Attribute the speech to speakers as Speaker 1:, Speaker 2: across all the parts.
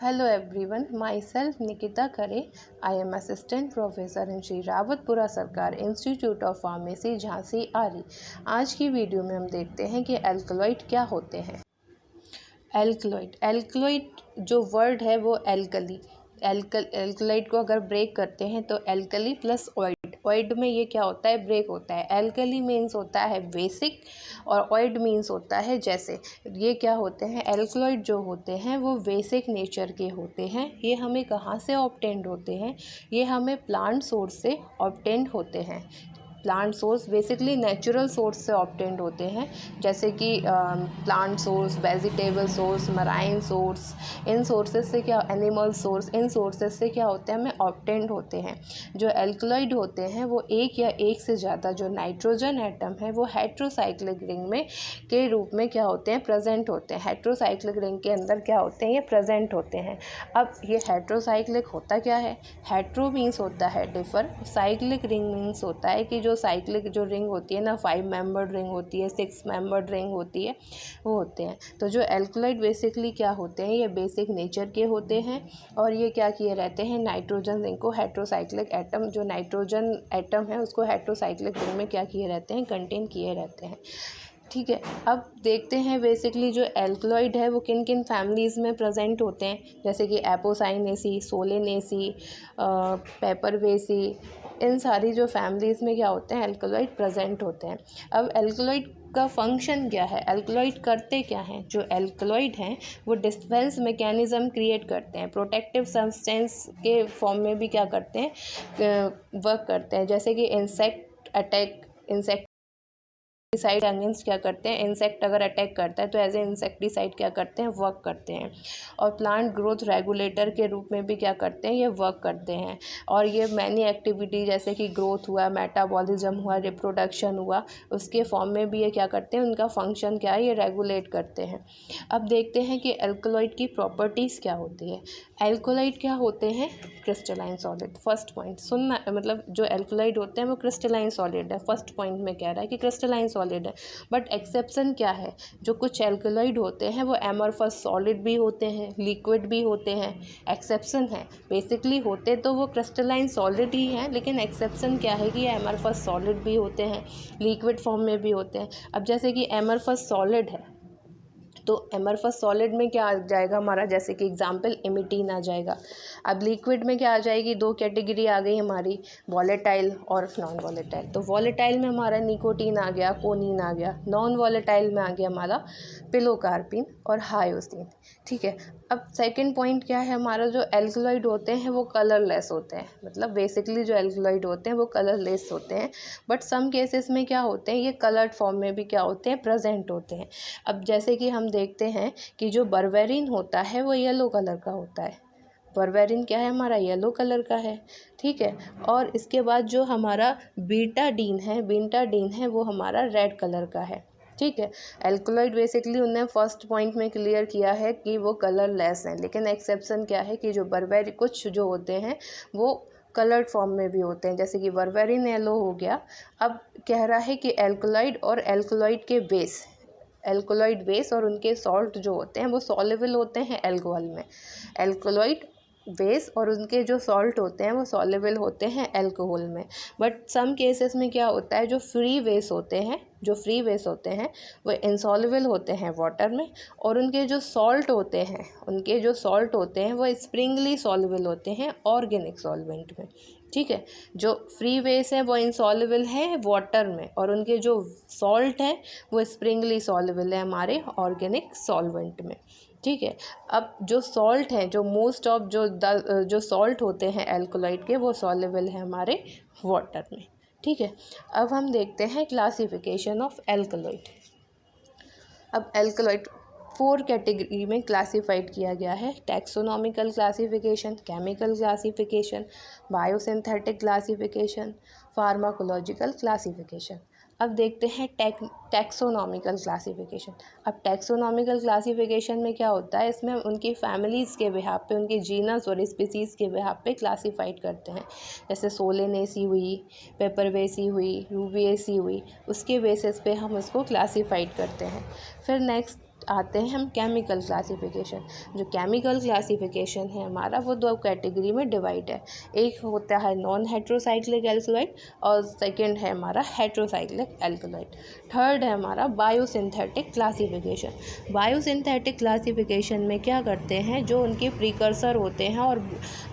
Speaker 1: Hello everyone, myself Nikita Khare. I am assistant professor in Shri Rawatpura सरकार institute of pharmacy Jhansi आरी। आज की video में हम देखते हैं कि एल्कलॉइड क्या होते हैं। एल्कलॉइड जो वर्ड है वो एल्कलाइड को अगर ब्रेक करते हैं तो एल्कली प्लस ऑइड में ये क्या होता है, ब्रेक होता है। एल्कली मीन्स होता है बेसिक और ऑइड मीन्स होता है जैसे। ये क्या होते हैं, एल्कलॉइड जो होते हैं वो बेसिक नेचर के होते हैं। ये हमें कहाँ से ऑब्टेंड होते हैं, ये हमें प्लांट सोर्स से ऑब्टेंड होते हैं। Plant source basically natural source से ऑब्टेंड होते हैं, जैसे कि plant source, vegetable source, marine source. इन सोर्सेज से क्या, एनिमल सोर्स, इन सोर्सेज से क्या होते हैं, हमें ऑब्टेंड होते हैं। जो एल्कलॉइड होते हैं वो एक या एक से ज़्यादा जो नाइट्रोजन एटम है वो हेट्रोसाइक्लिक रिंग में के रूप में क्या होते हैं, प्रेजेंट होते हैं। हेट्रोसाइक्लिक रिंग के अंदर क्या होते हैं, ये प्रेजेंट होते हैं। अब ये हेट्रोसाइक्लिक होता क्या है, हेट्रो मीन्स होता है डिफर, साइक्लिक रिंग मीन्स होता है कि जो साइक्लिक जो रिंग होती है ना, 5 मेंबर्ड रिंग होती है, 6 मेंबर्ड रिंग होती है, वो होते हैं। तो जो एल्कलॉइड बेसिकली क्या होते हैं, ये बेसिक नेचर के होते हैं और ये क्या किए रहते हैं, नाइट्रोजन रिंग को हेट्रोसाइक्लिक एटम, जो नाइट्रोजन एटम है उसको हेट्रोसाइक्लिक रिंग में क्या किए रहते हैं, कंटेन किए रहते हैं। ठीक है, अब देखते हैं बेसिकली जो एल्कलॉइड है वो किन किन फैमिलीज़ में प्रेजेंट होते हैं, जैसे कि एपोसाइनेसी, सोलेनेसी, पेपरवेसी। इन सारी जो फैमिलीज़ में क्या होते हैं, एल्कलॉइड प्रेजेंट होते हैं। अब एल्कलॉइड का फंक्शन क्या है, एल्कलॉइड करते क्या हैं। जो एल्कलॉइड हैं वो डिफेंस मैकेनिज़्म क्रिएट करते हैं, प्रोटेक्टिव सब्सटेंस के फॉर्म में भी क्या करते हैं, वर्क करते हैं। जैसे कि इंसेक्टिसाइड अगेंस्ट क्या करते हैं, इंसेक्ट अगर अटैक करता है तो एज ए इंसेक्टिसाइड क्या करते हैं, वर्क करते हैं। और प्लांट ग्रोथ रेगुलेटर के रूप में भी क्या करते हैं, ये वर्क करते हैं। और ये मैनी एक्टिविटी जैसे कि ग्रोथ हुआ, मेटाबॉलिज्म हुआ, रिप्रोडक्शन हुआ, उसके फॉर्म में भी ये क्या करते हैं, उनका फंक्शन क्या है, ये रेगुलेट करते हैं। अब देखते हैं कि एल्कलॉइड की प्रॉपर्टीज़ क्या होती है। एल्कलॉइड क्या होते हैं, क्रिस्टलाइन सॉलिड। फर्स्ट पॉइंट सुनना, मतलब जो एल्कलॉइड होते हैं वो क्रिस्टलाइन सॉलिड है। फर्स्ट पॉइंट में कह रहा है कि क्रिस्टलाइन सॉलिड है, बट एक्सेप्शन क्या है, जो कुछ एल्कलॉइड होते हैं वो एमरफस सॉलिड भी होते हैं, लिक्विड भी होते हैं। एक्सेप्शन है, बेसिकली होते तो वो क्रिस्टलाइन सॉलिड ही हैं, लेकिन एक्सेप्शन क्या है कि ये एमरफस सॉलिड भी होते हैं, लिक्विड फॉर्म में भी होते हैं। अब जैसे कि एमरफस सॉलिड है तो एमरफस सॉलिड में क्या आ जाएगा हमारा, जैसे कि एग्जाम्पल इमिटीन आ जाएगा। अब लिक्विड में क्या आ जाएगी, दो कैटेगरी आ गई हमारी, वॉलेटाइल और नॉन वॉलेटाइल। तो वॉलेटाइल में हमारा निकोटीन आ गया, कोनीन आ गया। नॉन वॉलेटाइल में आ गया हमारा पिलोकार्पिन और हायोसिन। ठीक है, अब सेकंड पॉइंट क्या है हमारा, जो एल्कलॉइड होते हैं वो कलरलेस होते हैं। मतलब बेसिकली जो एल्कलॉइड होते हैं वो कलरलेस होते हैं, बट सम केसेस में क्या होते हैं, ये कलर्ड फॉर्म में भी क्या होते हैं, प्रेजेंट होते हैं। अब जैसे कि हम देखते हैं कि जो बर्वेरिन होता है वो येलो कलर का होता है। बर्वेरिन क्या है हमारा, येलो कलर का है। ठीक है, और इसके बाद जो हमारा बीटाडीन है वो हमारा रेड कलर का है। ठीक है, एल्कलॉइड बेसिकली उन्होंने फर्स्ट पॉइंट में क्लियर किया है कि वो कलरलेस हैं, लेकिन एक्सेप्शन क्या है कि जो बर्वेरिन कुछ जो होते हैं वो कलर्ड फॉर्म में भी होते हैं, जैसे कि बर्वेरिन येलो हो गया। अब कह रहा है कि एल्कलॉइड और एल्कलॉइड के बेस, एल्कलॉइड बेस और उनके सॉल्ट जो होते हैं वो सॉल्युबल होते हैं एल्कोहल में। एल्कलॉइड बेस और उनके जो सॉल्ट होते हैं वो सॉल्युबल होते हैं अल्कोहल में। बट सम केसेस में क्या होता है, जो फ्री बेस होते हैं वो इनसॉल्युबल होते हैं वाटर में, और उनके जो सॉल्ट होते हैं वो स्प्रिंगली सॉल्युबल होते हैं ऑर्गेनिक सॉल्वेंट में। ठीक है, जो फ्री बेस है वो इनसॉल्युबल है वाटर में, और उनके जो सॉल्ट है वो स्प्रिंगली सॉल्युबल है हमारे ऑर्गेनिक सॉल्वेंट में। ठीक है, अब जो सॉल्ट हैं, जो मोस्ट ऑफ जो सॉल्ट होते हैं एल्कलॉइड के, वो सॉल्युबल है हमारे वाटर में। ठीक है, अब हम देखते हैं क्लासिफिकेशन ऑफ एल्कलॉइड। अब एल्कलॉइड 4 कैटेगरी में क्लासिफाइड किया गया है। Taxonomical classification, chemical classification, biosynthetic classification, pharmacological classification. अब देखते हैं टैक्सोनॉमिकल क्लासिफिकेशन। अब टैक्सोनॉमिकल क्लासिफिकेशन में क्या होता है, इसमें उनकी फैमिलीज़ के बिहाफ पे, उनके जीनस और स्पीसीज़ के बिहाफ पे क्लासिफाइड करते हैं। जैसे सोलेनेसी हुई, पेपरवेसी हुई, रूबिएसी हुई, उसके बेसिस पे हम उसको क्लासिफाइड करते हैं। फिर नेक्स्ट आते हैं हम केमिकल क्लासिफिकेशन। जो केमिकल क्लासिफिकेशन है हमारा वो दो कैटेगरी में डिवाइड है। एक होता है नॉन हेट्रोसाइक्लिक एल्कलॉइड और सेकंड है हमारा हेट्रोसाइक्लिक एल्कलॉइड। थर्ड है हमारा बायोसिंथेटिक क्लासिफिकेशन। बायोसिंथेटिक क्लासिफिकेशन में क्या करते हैं, जो उनके प्रीकर्सर होते हैं और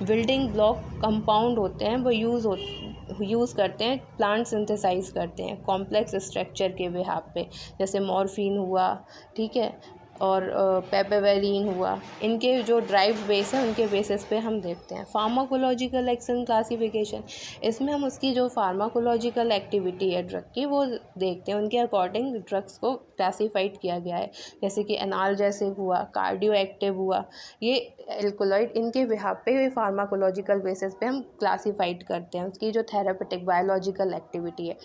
Speaker 1: बिल्डिंग ब्लॉक कंपाउंड होते हैं वो यूज़ करते हैं, प्लांट सिंथेसाइज करते हैं कॉम्प्लेक्स स्ट्रक्चर के बिहाफ पे, जैसे मॉर्फिन हुआ, ठीक है, और पेपेवेरिन हुआ। इनके जो ड्राइव बेस है उनके बेसिस पे हम देखते हैं। फार्माकोलॉजिकल एक्शन क्लासिफिकेशन, इसमें हम उसकी जो फार्माकोलॉजिकल एक्टिविटी है ड्रग की वो देखते हैं, उनके अकॉर्डिंग ड्रग्स को क्लासीफाइड किया गया है, जैसे कि एनाल्जेसिक हुआ, कार्डियो एक्टिव हुआ, ये एल्कोलॉइड, इनके बिहाफ पे फार्माकोलॉजिकल बेसिस पे हम क्लासीफाइड करते हैं उसकी जो थेरापेटिक बायोलॉजिकल एक्टिविटी है।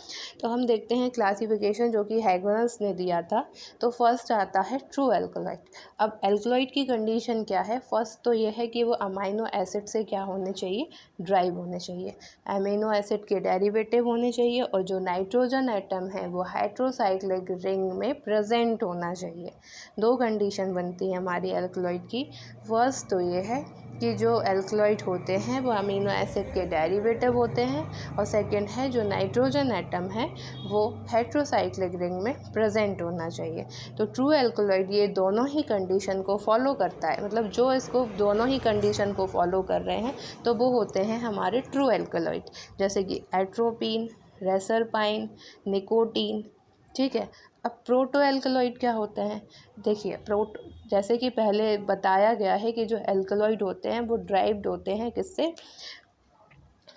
Speaker 1: तो हम देखते हैं क्लासिफिकेशन जो कि हैगनस ने दिया था। तो फर्स्ट आता है ट्रू एल्कलॉइड। अब एल्कलॉइड की कंडीशन क्या है, फर्स्ट तो ये है कि वो अमाइनो एसिड से क्या होने चाहिए, ड्राइव होने चाहिए, अमीनो एसिड के डेरिवेटिव होने चाहिए, और जो नाइट्रोजन एटम है वो हाइड्रोसाइक्लिक रिंग में प्रेजेंट होना चाहिए। दो कंडीशन बनती है हमारी एल्कलॉइड की। फर्स्ट तो ये है कि जो एल्कलॉइड होते हैं वो अमीनो एसिड के डेरिवेटिव होते हैं, और सेकंड है जो नाइट्रोजन एटम है वो हेट्रोसाइक्लिक रिंग में प्रेजेंट होना चाहिए। तो ट्रू एल्कलॉइड ये दोनों ही कंडीशन को फॉलो करता है, मतलब जो इसको दोनों ही कंडीशन को फॉलो कर रहे हैं तो वो होते हैं हमारे ट्रू एल्कलॉइड, जैसे कि एट्रोपिन, रेसरपाइन, निकोटीन, ठीक है। अब प्रोटो एल्कलॉइड क्या होते हैं, देखिए जैसे कि पहले बताया गया है कि जो एल्कलॉइड होते हैं वो ड्राइव्ड होते हैं किससे,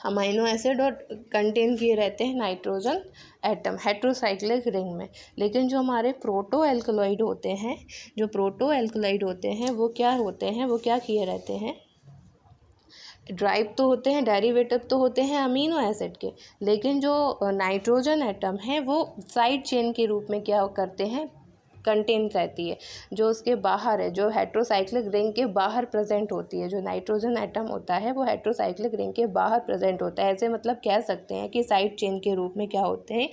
Speaker 1: अमाइनो एसिड, और कंटेन किए रहते हैं नाइट्रोजन एटम हेट्रोसाइक्लिक रिंग में। लेकिन जो हमारे प्रोटो एल्कलॉइड होते हैं, वो क्या होते हैं, वो क्या किए रहते हैं, ड्राइव तो होते हैं, डेरिवेटिव तो होते हैं अमीनो एसिड के, लेकिन जो नाइट्रोजन एटम है वो साइड चेन के रूप में क्या करते हैं, कंटेन रहती है, जो उसके बाहर है, जो हेट्रोसाइक्लिक रिंग के बाहर प्रेजेंट होती है। जो नाइट्रोजन एटम होता है वो हेट्रोसाइक्लिक रिंग के बाहर प्रेजेंट होता है, ऐसे मतलब कह सकते हैं कि साइड चेन के रूप में क्या होते हैं,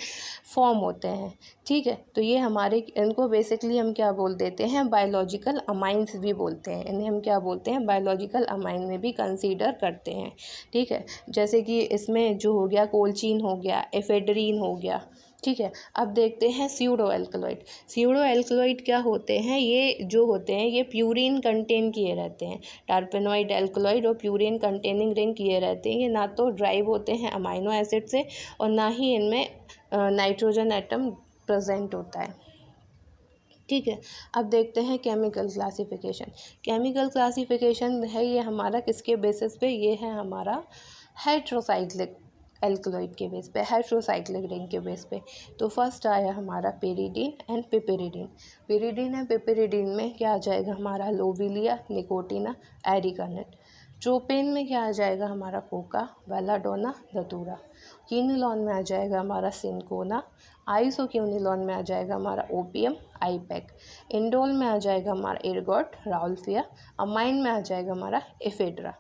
Speaker 1: फॉर्म होते हैं, ठीक है। तो ये हमारे, इनको बेसिकली हम क्या बोल देते हैं, बायोलॉजिकल अमाइंस भी बोलते हैं, इन्हें हम क्या बोलते हैं, बायोलॉजिकल अमाइन में भी कंसीडर करते हैं, ठीक है। जैसे कि इसमें जो हो गया कोल्चीन हो गया, एफेड्रीन हो गया, ठीक है। अब देखते हैं स्यूडो एल्कलॉइड। स्यूडो एल्कलॉइड क्या होते हैं, ये जो होते हैं ये प्यूरिन कंटेन किए रहते हैं, टर्पेनॉइड एल्कलॉइड और प्यूरिन कंटेनिंग रिंग किए रहते हैं। ये ना तो ड्राइव होते हैं अमाइनो एसिड से और ना ही इनमें नाइट्रोजन एटम प्रेजेंट होता है, ठीक है। अब देखते हैं केमिकल क्लासिफिकेशन। केमिकल क्लासिफिकेशन है ये हमारा किसके बेसिस पे, ये है हमारा हेट्रोसाइक्लिक एल्कलॉइड के बेस पे, हेट्रोसाइक्लिक रिंग के बेस पे। तो फर्स्ट आया हमारा पेरिडीन एंड पिपेरिडीन। पेरिडीन एंड पिपेरिडीन में क्या आ जाएगा हमारा, लोविलिया, निकोटीना, एरिकानेट। ट्रोपेन में क्या आ जाएगा हमारा, कोका, वेलाडोना, धतूरा। कीनिलॉन में आ जाएगा हमारा सिनकोना। आइसोक्यूनिलॉन में आ जाएगा हमारा ओपियम, आईपैक। इंडोल में आ जाएगा हमारा एर्गोट, राउल्फिया। अमाइन में आ जाएगा हमारा एफेड्रा।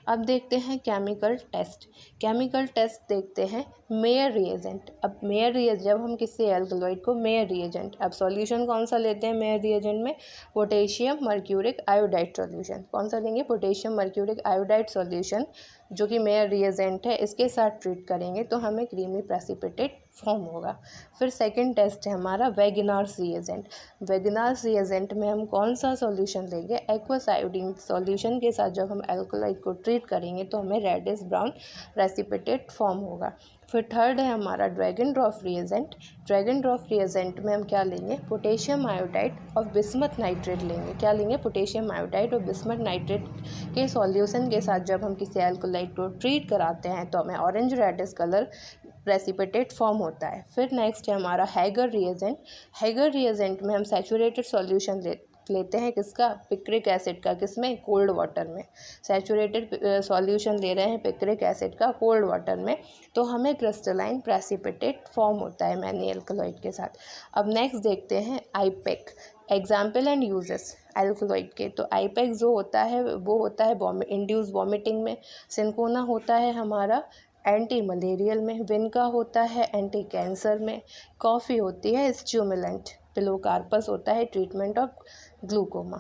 Speaker 1: अब देखते हैं केमिकल टेस्ट। केमिकल टेस्ट देखते हैं मेयर रिएजेंट। अब मेयर रिएजेंट, जब हम किसी एल्कलॉइड को मेयर रिएजेंट, अब सॉल्यूशन कौन सा लेते हैं मेयर रिएजेंट में, पोटेशियम मर्क्यूरिक आयोडाइड सॉल्यूशन। कौन सा लेंगे, पोटेशियम मर्क्यूरिक आयोडाइड सॉल्यूशन, जो कि मेयर रिएजेंट है, इसके साथ ट्रीट करेंगे तो हमें क्रीमी प्रेसिपिटेट फॉर्म होगा। फिर सेकंड टेस्ट है हमारा वेगनार्स रिएजेंट। वेगनार्स रिएजेंट में हम कौन सा सॉल्यूशन लेंगे, एक्वस आयोडीन सॉल्यूशन के साथ जब हम एल्कलॉइड को ट्रीट करेंगे तो हमें रेडिश ब्राउन प्रेसिपिटेट फॉर्म होगा। फिर थर्ड है हमारा ड्रैगन ड्रॉफ रिएजेंट। ड्रैगन ड्रॉफ रिएजेंट में हम क्या लेंगे, पोटेशियम आयोडाइड और बिस्मथ नाइट्रेट लेंगे। क्या लेंगे, पोटेशियम आयोडाइड और बिस्मथ नाइट्रेट के सॉल्यूशन के साथ जब हम किसी एल्कलॉइड को ट्रीट कराते हैं तो हमें orange reddish colour precipitate form होता है। फिर नेक्स्ट है हमारा हैगर रिएजेंट। हैगर रिएजेंट में हम सैचुरेटेड सॉल्यूशन लेते हैं किसका, पिक्रिक एसिड का, किसमें, कोल्ड वाटर में। सैचुरेटेड सॉल्यूशन ले रहे हैं पिक्रिक एसिड का कोल्ड वाटर में, तो हमें क्रिस्टलाइन प्रेसिपिटेट फॉर्म होता है मैनी एल्कलॉइड के साथ। अब नेक्स्ट देखते हैं IUPAC, example and uses alkaloid के। तो आईपैक जो होता है वो होता है इंड्यूस वॉमिटिंग में। सिनकोना होता है हमारा एंटी मलेरियल में। विनका होता है एंटी कैंसर में। कॉफ़ी होती है स्टिमुलेंट। पिलोकार्पस होता है ट्रीटमेंट ऑफ ग्लूकोमा।